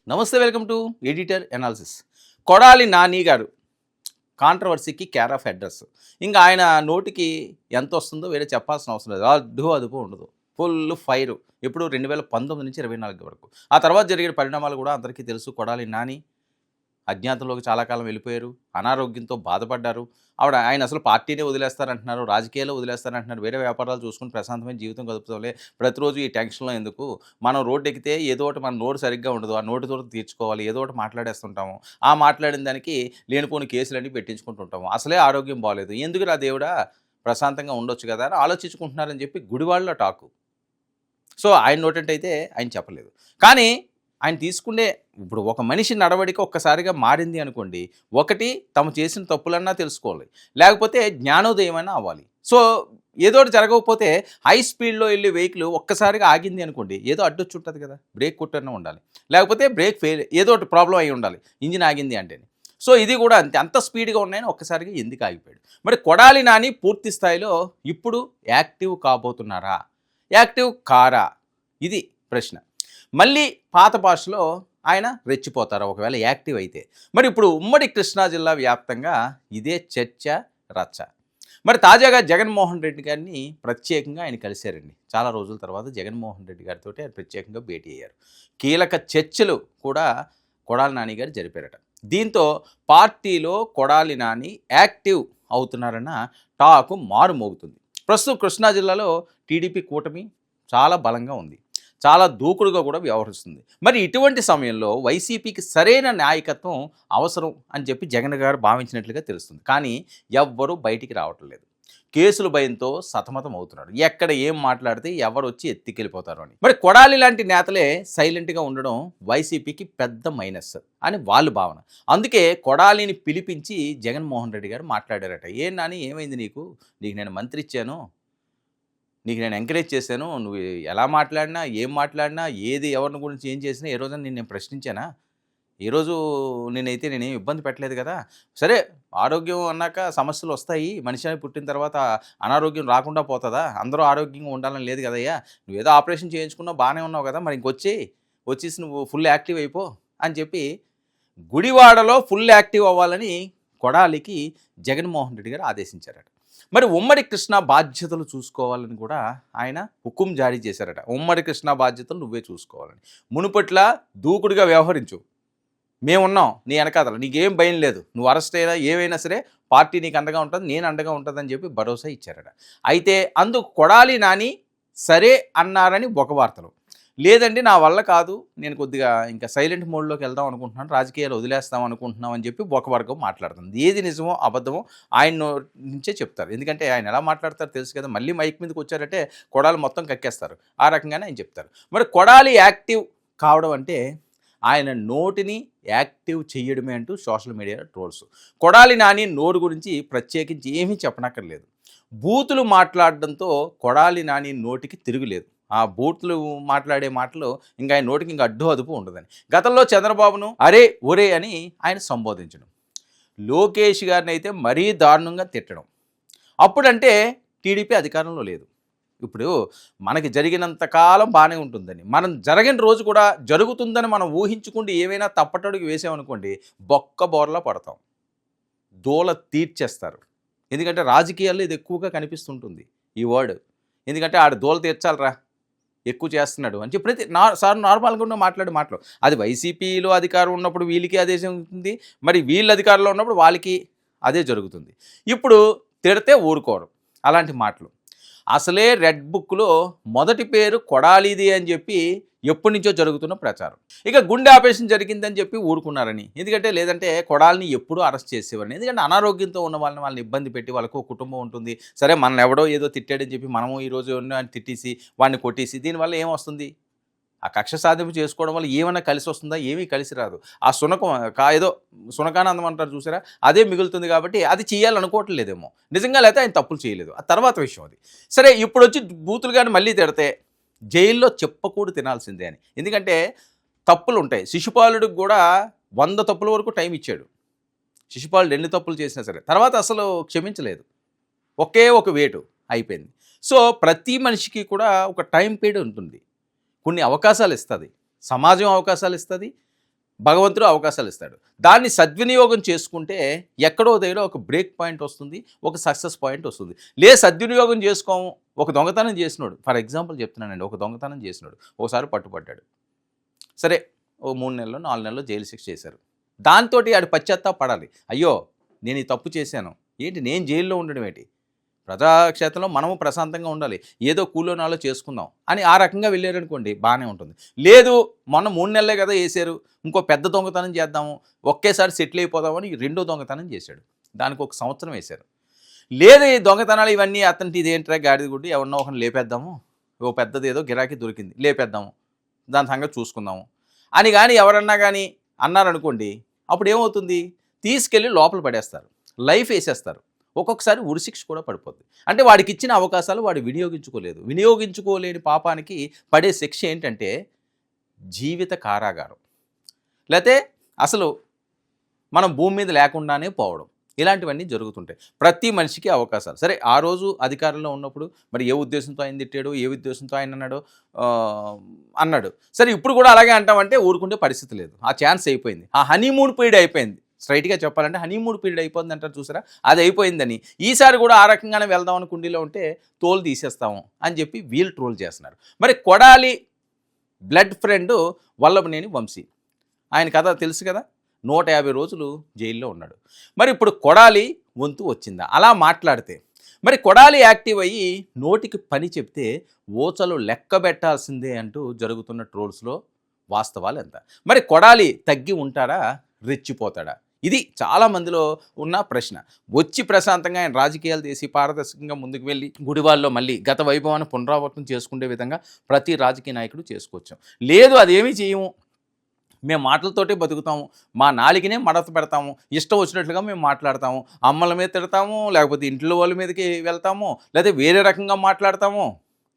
నమస్తే, welcome to editor analysis. Kodali Nani గారు కాంట్రవర్సీకి care of address. ఇంకా ఆయన నోటికి ఎంత వస్తుందో వేరే చెప్పాల్సిన అవసరం లేదు. అడ్డు అదుపు ఉండదు, ఫుల్ ఫైరు. ఎప్పుడు 2019 నుంచి 24 వరకు. ఆ తర్వాత జరిగిన పరిణామాలు కూడా అందరికీ తెలుసు. కొడాలి నాని అజ్ఞాతంలోకి చాలా కాలం వెళ్ళిపోయారు, అనారోగ్యంతో బాధపడ్డారు. ఆయన అసలు పార్టీనే వదిలేస్తారంటున్నారు, రాజకీయాల్లో వదిలేస్తారంటున్నారు, వేరే వ్యాపారాలు చూసుకుని ప్రశాంతమైన జీవితం గడుపుతాంలే, ప్రతిరోజు ఈ టెన్షన్లో ఎందుకు, మనం రోడ్డు ఎక్కితే ఏదో ఒకటి మన నోరు సరిగ్గా ఉండదు, ఆ నోటితో తీర్చుకోవాలి, ఏదో ఒకటి మాట్లాడేస్తుంటాము, ఆ మాట్లాడిన దానికి లేనిపోని కేసులన్నీ పెట్టించుకుంటుంటాము, అసలే ఆరోగ్యం బాగలేదు, ఎందుకు నా దేవుడా ప్రశాంతంగా ఉండొచ్చు కదా అని ఆలోచించుకుంటున్నారని చెప్పి గుడివాళ్ళలో టాకు. సో ఆయన నోటంటైతే ఆయన చెప్పలేదు. కానీ ఆయన తీసుకునే ఇప్పుడు ఒక మనిషి నడవడిక ఒక్కసారిగా మారింది అనుకోండి, ఒకటి తమ చేసిన తప్పులన్నా తెలుసుకోవాలి, లేకపోతే జ్ఞానోదయం అయినా అవ్వాలి. సో ఏదో ఒకటి జరగకపోతే హై స్పీడ్లో వెళ్ళే వెహికల్ ఒక్కసారిగా ఆగింది అనుకోండి, ఏదో అడ్డొచ్చి ఉంటుంది కదా, బ్రేక్ కొట్టనే ఉండాలి, లేకపోతే బ్రేక్ ఫెయిల్, ఏదో ఒకటి ప్రాబ్లం అయి ఉండాలి ఇంజిన్ ఆగింది అంటే. సో ఇది కూడా అంతే, అంత స్పీడ్గా ఉన్నాయని ఒక్కసారిగా ఎందుకు ఆగిపోయాడు. మరి కొడాలి నాని పూర్తి స్థాయిలో ఇప్పుడు యాక్టివ్ కాబోతున్నారా, యాక్టివ్ కారా, ఇది ప్రశ్న. మళ్ళీ పాత భాషలో ఆయన రెచ్చిపోతారా ఒకవేళ యాక్టివ్ అయితే? మరి ఇప్పుడు ఉమ్మడి కృష్ణా జిల్లా వ్యాప్తంగా ఇదే చర్చ, రచ్చ. మరి తాజాగా జగన్మోహన్ రెడ్డి గారిని ప్రత్యేకంగా ఆయన కలిశారండి. చాలా రోజుల తర్వాత జగన్మోహన్ రెడ్డి గారితో ఆయన ప్రత్యేకంగా భేటీ అయ్యారు. కీలక చర్చలు కూడా కొడాలి నాని గారు జరిపారట. దీంతో పార్టీలో కొడాలి నాని యాక్టివ్ అవుతున్నారన్న టాకు మారుమోగుతుంది. ప్రస్తుతం కృష్ణా జిల్లాలో టీడీపీ కూటమి చాలా బలంగా ఉంది, చాలా దూకుడుగా కూడా వ్యవహరిస్తుంది. మరి ఇటువంటి సమయంలో వైసీపీకి సరైన నాయకత్వం అవసరం అని చెప్పి జగన్ గారు భావించినట్లుగా తెలుస్తుంది. కానీ ఎవ్వరూ బయటికి రావటం లేదు. కేసుల భయంతో సతమతం అవుతున్నాడు, ఎక్కడ ఏం మాట్లాడితే ఎవరు వచ్చి ఎత్తికెళ్ళిపోతారు అని. మరి కొడాలి లాంటి నేతలే సైలెంట్గా ఉండడం వైసీపీకి పెద్ద మైనస్ అని వాళ్ళ భావన. అందుకే కొడాలిని పిలిపించి జగన్మోహన్ రెడ్డి గారు మాట్లాడారట. ఏం నాని, ఏమైంది నీకు నేను మంత్రి ఇచ్చాను, నీకు నేను ఎంకరేజ్ చేశాను, నువ్వు ఎలా మాట్లాడినా, ఏం మాట్లాడినా, ఏది ఎవరిని గురించి ఏం చేసినా ఏ రోజున నేను ప్రశ్నించానా? ఈరోజు నేనేం ఇబ్బంది పెట్టలేదు కదా. సరే, ఆరోగ్యం అన్నాక సమస్యలు వస్తాయి, మనిషి అని పుట్టిన తర్వాత అనారోగ్యం రాకుండా పోతుందా? అందరూ ఆరోగ్యంగా ఉండాలని లేదు కదయ్యా, నువ్వేదో ఆపరేషన్ చేయించుకున్నావు, బాగానే ఉన్నావు కదా, మరి వచ్చేసి నువ్వు ఫుల్ యాక్టివ్ అయిపో అని చెప్పి గుడివాడలో ఫుల్ యాక్టివ్ అవ్వాలని కొడాలికి జగన్మోహన్ రెడ్డి గారు ఆదేశించారట. మరి ఉమ్మడి కృష్ణా బాధ్యతలు చూసుకోవాలని కూడా ఆయన హుకుం జారీ చేశారట. ఉమ్మడి కృష్ణా బాధ్యతలు నువ్వే చూసుకోవాలని, మునుపట్ల దూకుడుగా వ్యవహరించు, మేమున్నాం నీ వెనకాతల, నీకేం భయం లేదు, నువ్వు అరెస్ట్ అయినా ఏవైనా సరే పార్టీ నీకు అండగా ఉంటుంది, నేను అండగా ఉంటుందని చెప్పి భరోసా ఇచ్చారట. అయితే అందుకు కొడాలి నాని సరే అన్నారని ఒక వార్తలు, లేదండి నా వల్ల కాదు, నేను కొద్దిగా ఇంకా సైలెంట్ మోడ్లోకి వెళ్దాం అనుకుంటున్నాను, రాజకీయాలు వదిలేస్తాం అనుకుంటున్నాం అని చెప్పి ఒక వర్గం మాట్లాడుతుంది. ఏది నిజమో అబద్ధమో ఆయన నుంచే చెప్తారు, ఎందుకంటే ఆయన ఎలా మాట్లాడతారో తెలుసు కదా. మళ్ళీ మైక్ మీదకి వచ్చారంటే కొడాలి మొత్తం కక్కేస్తారు, ఆ రకంగానే ఆయన చెప్తారు. మరి కొడాలి యాక్టివ్ కావడం అంటే ఆయన నోటిని యాక్టివ్ చేయడమే అంటూ సోషల్ మీడియాలో ట్రోల్స్. కొడాలి నాని నోరు గురించి ప్రత్యేకించి ఏమీ చెప్పనక్కర్లేదు, బూతులు మాట్లాడడంతో కొడాలి నాని నోటికి తిరుగులేదు. ఆ బూట్లు మాట్లాడే మాటలు ఇంకా ఆయన నోటికి ఇంకా అడ్డు అదుపు ఉండదని. గతంలో చంద్రబాబును అరే ఒరే అని ఆయన సంబోధించడం, లోకేష్ గారిని అయితే మరీ దారుణంగా తిట్టడం. అప్పుడంటే టీడీపీ అధికారంలో లేదు. ఇప్పుడు మనకి జరిగినంత కాలం బాగానే ఉంటుందని, మనం జరగని రోజు కూడా జరుగుతుందని మనం ఊహించుకుంటూ ఏమైనా తప్పటడుగు వేసామనుకోండి, బొక్క బోర్లా పడతాం, దూల తీర్చేస్తారు. ఎందుకంటే రాజకీయాల్లో ఇది ఎక్కువగా కనిపిస్తుంటుంది ఈ వర్డ్. ఎందుకంటే ఆడు దూల తీర్చాలరా, ఎక్కువ చేస్తున్నాడు అని చెప్పి సార్ నార్మల్గా మాట్లాడే మాటలు. అది వైసీపీలో అధికారం ఉన్నప్పుడు వీళ్ళకి అదే జరుగుతుంది, మరి వీళ్ళ అధికారంలో ఉన్నప్పుడు వాళ్ళకి అదే జరుగుతుంది. ఇప్పుడు తిడితే ఊరుకోరు అలాంటి మాటలు. అసలే రెడ్ బుక్లో మొదటి పేరు కొడాలిది అని చెప్పి ఎప్పటి నుంచో జరుగుతున్న ప్రచారం. ఇక గుండె ఆపరేషన్ జరిగిందని చెప్పి ఊరుకున్నారని, ఎందుకంటే లేదంటే కొడాలిని ఎప్పుడూ అరెస్ట్ చేసేవారని. ఎందుకంటే అనారోగ్యంతో ఉన్న వాళ్ళని ఇబ్బంది పెట్టి, వాళ్ళకు కుటుంబం ఉంటుంది, సరే మనల్ని ఎవడో ఏదో తిట్టాడని చెప్పి మనము ఈరోజు తిట్టేసి వాడిని కొట్టేసి దీనివల్ల ఏమొస్తుంది? ఆ కక్ష సాధింపు చేసుకోవడం వల్ల ఏమైనా కలిసి వస్తుందా? ఏమీ కలిసి రాదు. ఆ శునకం ఏదో శునకానందం అంటారు చూసారా, అదే మిగులుతుంది. కాబట్టి అది చేయాలనుకోవట్లేదేమో నిజంగా, లేకపోతే ఆయన తప్పులు చేయలేదు, ఆ తర్వాత విషయం అది. సరే, ఇప్పుడు వచ్చి బూతులు కానీ మళ్ళీ తిడితే జైల్లో చెప్పకూడదు తినాల్సిందే అని. ఎందుకంటే తప్పులు ఉంటాయి. శిశుపాలుడికి కూడా 100 తప్పుల వరకు టైం ఇచ్చాడు. శిశుపాలుడు ఎన్ని తప్పులు చేసినా సరే తర్వాత అసలు క్షమించలేదు, ఒకే ఒక వేటు అయిపోయింది. సో ప్రతి మనిషికి కూడా ఒక టైం పీరియడ్ ఉంటుంది, కొన్ని అవకాశాలు ఇస్తుంది, సమాజం అవకాశాలు ఇస్తుంది, భగవంతుడు అవకాశాలు ఇస్తాడు. దాన్ని సద్వినియోగం చేసుకుంటే ఎక్కడో దగ్గర ఒక బ్రేక్ పాయింట్ వస్తుంది, ఒక సక్సెస్ పాయింట్ వస్తుంది. సద్వినియోగం చేసుకోము. ఒక దొంగతనం చేసినోడు, ఫర్ ఎగ్జాంపుల్ చెప్తున్నానండి, ఒక దొంగతనం చేసినోడు ఒకసారి పట్టుబడ్డాడు. సరే, ఓ 3 నెలలు 4 నెలలు జైలు శిక్ష చేశారు. దాంతో ఆడు పశ్చాత్తాపడాలి. అయ్యో, నేను ఈ తప్పు చేశాను, ఏంటి నేను జైల్లో ఉండడం ఏంటి, ప్రజాక్షేత్రంలో మనము ప్రశాంతంగా ఉండాలి, ఏదో కూలోనాలో చేసుకుందాం అని ఆ రకంగా వెళ్ళారనుకోండి, బాగానే ఉంటుంది. లేదు, మొన్న 3 నెలలే కదా వేసారు, ఇంకో పెద్ద దొంగతనం చేద్దాము, ఒకేసారి సెటిల్ అయిపోదామని రెండో దొంగతనం చేశాడు, దానికి 1 సంవత్సరం వేశారు. లేదు, ఈ దొంగతనాలు ఇవన్నీ అతనికి ఇదేంట్రా గాడిద గుడ్డి, ఎవరినో ఒకరిని లేపేద్దాము, ఓ పెద్దది ఏదో గిరాకీ దొరికింది లేపేద్దాము, దాని సంగతి చూసుకుందాము అని కానీ ఎవరన్నా కానీ అన్నారనుకోండి, అప్పుడు ఏమవుతుంది, తీసుకెళ్ళి లోపల పడేస్తారు, లైఫ్ వేసేస్తారు, ఒక్కొక్కసారి ఉరిశిక్ష కూడా పడిపోద్ది. అంటే వాడికి ఇచ్చిన అవకాశాలు వాడు వినియోగించుకోలేని పాపానికి పడే శిక్ష ఏంటంటే జీవిత కారాగారం, లేకపోతే అసలు మనం భూమి మీద లేకుండానే పోవడం. ఇలాంటివన్నీ జరుగుతుంటాయి. ప్రతి మనిషికి అవకాశాలు. సరే, ఆ రోజు అధికారంలో ఉన్నప్పుడు మరి ఏ ఉద్దేశంతో ఆయన తిట్టాడు, ఏ ఉద్దేశంతో ఆయన అన్నాడు. సరే, ఇప్పుడు కూడా అలాగే అంటామంటే ఊరుకుంటే పరిస్థితి లేదు. ఆ ఛాన్స్ అయిపోయింది, ఆ హనీమూన్ పీరియడ్ అయిపోయింది. స్ట్రైట్గా చెప్పాలంటే హనీమూన్ పీరియడ్ అయిపోయింది అంటారు చూసారా, అది అయిపోయిందని ఈసారి కూడా ఆ రకంగానే వెళ్దామని కుండీలో ఉంటే తోలు తీసేస్తాము అని చెప్పి వీళ్ళు ట్రోల్ చేస్తున్నారు. మరి కొడాలి బ్లడ్ ఫ్రెండ్ వల్లభనేని వంశీ, ఆయన కథ తెలుసు కదా, 150 రోజులు జైల్లో ఉన్నాడు. మరి ఇప్పుడు కొడాలి వంతు వచ్చిందా అలా మాట్లాడితే? మరి కొడాలి యాక్టివ్ అయ్యి నోటికి పని చెప్తే ఓచలు లెక్క పెట్టాల్సిందే అంటూ జరుగుతున్న ట్రోల్స్లో వాస్తవాలు ఎంత? మరి కొడాలి తగ్గి ఉంటాడా, రెచ్చిపోతాడా? ఇది చాలామందిలో ఉన్న ప్రశ్న. వచ్చి ప్రశాంతంగా ఆయన రాజకీయాలు చేసి పారదర్శకంగా ముందుకు వెళ్ళి గుడివాళ్ళలో మళ్ళీ గత వైభవాన్ని పునరావృతం చేసుకునే విధంగా ప్రతి రాజకీయ నాయకుడు చేసుకోవచ్చు. లేదు, అదేమీ చేయము, మేము మాటలతోటే బతుకుతాము, మా నాలికనే మడత పెడతాము, ఇష్టం వచ్చినట్లుగా మేము మాట్లాడతాము, అమ్మల మీద తిడతాము, లేకపోతే ఇంట్లో వాళ్ళ మీదకి వెళ్తాము, లేదా వేరే రకంగా మాట్లాడతాము,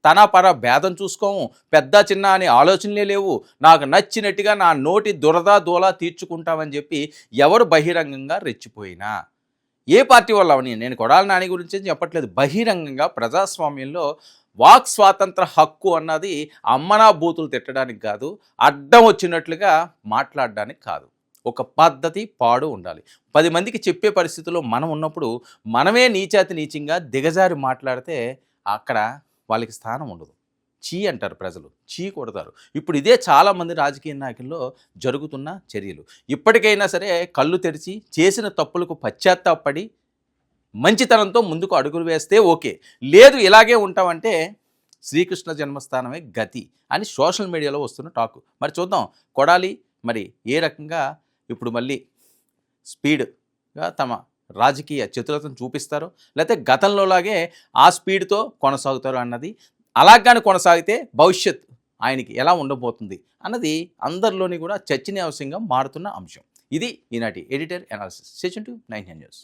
తన పర భేదం చూసుకోము, పెద్ద చిన్న అనే ఆలోచనలే లేవు, నాకు నచ్చినట్టుగా నా నోటి దురద దూల తీర్చుకుంటామని చెప్పి ఎవరు బహిరంగంగా రెచ్చిపోయినా, ఏ పార్టీ వల్ల అవని, నేను కొడాలి నాని గురించి చెప్పట్లేదు, బహిరంగంగా ప్రజాస్వామ్యంలో వాక్ స్వాతంత్ర హక్కు అన్నది అమ్మనా బూతులు తిట్టడానికి కాదు, అడ్డం వచ్చినట్లుగా మాట్లాడడానికి కాదు, ఒక పద్ధతి పాడు ఉండాలి. 10 మందికి చెప్పే పరిస్థితుల్లో మనం ఉన్నప్పుడు మనమే నీచాతి నీచంగా దిగజారి మాట్లాడితే అక్కడ వాళ్ళకి స్థానం ఉండదు. చీ అంటారు ప్రజలు, చీ కొడతారు. ఇప్పుడు ఇదే చాలామంది రాజకీయ నాయకుల్లో జరుగుతున్న చర్యలు. ఇప్పటికైనా సరే కళ్ళు తెరిచి చేసిన తప్పులకు పశ్చాత్తాపడి మంచితనంతో ముందుకు అడుగులు వేస్తే ఓకే. లేదు, ఇలాగే ఉంటామంటే శ్రీకృష్ణ జన్మస్థానమే గతి అని సోషల్ మీడియాలో వస్తున్న టాకు. మరి చూద్దాం కొడాలి మరి ఏ రకంగా ఇప్పుడు మళ్ళీ స్పీడ్గా తమ రాజకీయ చతురతను చూపిస్తారో, లేకపోతే గతంలోలాగే ఆ స్పీడ్తో కొనసాగుతారో అన్నది. అలాగానే కొనసాగితే భవిష్యత్ ఆయనకి ఎలా ఉండబోతుంది అన్నది అందరిలోని కూడా చర్చనీయాంశంగా మారుతున్న అంశం. ఇది ఈనాటి editor analysis. Stay tuned to 9 news.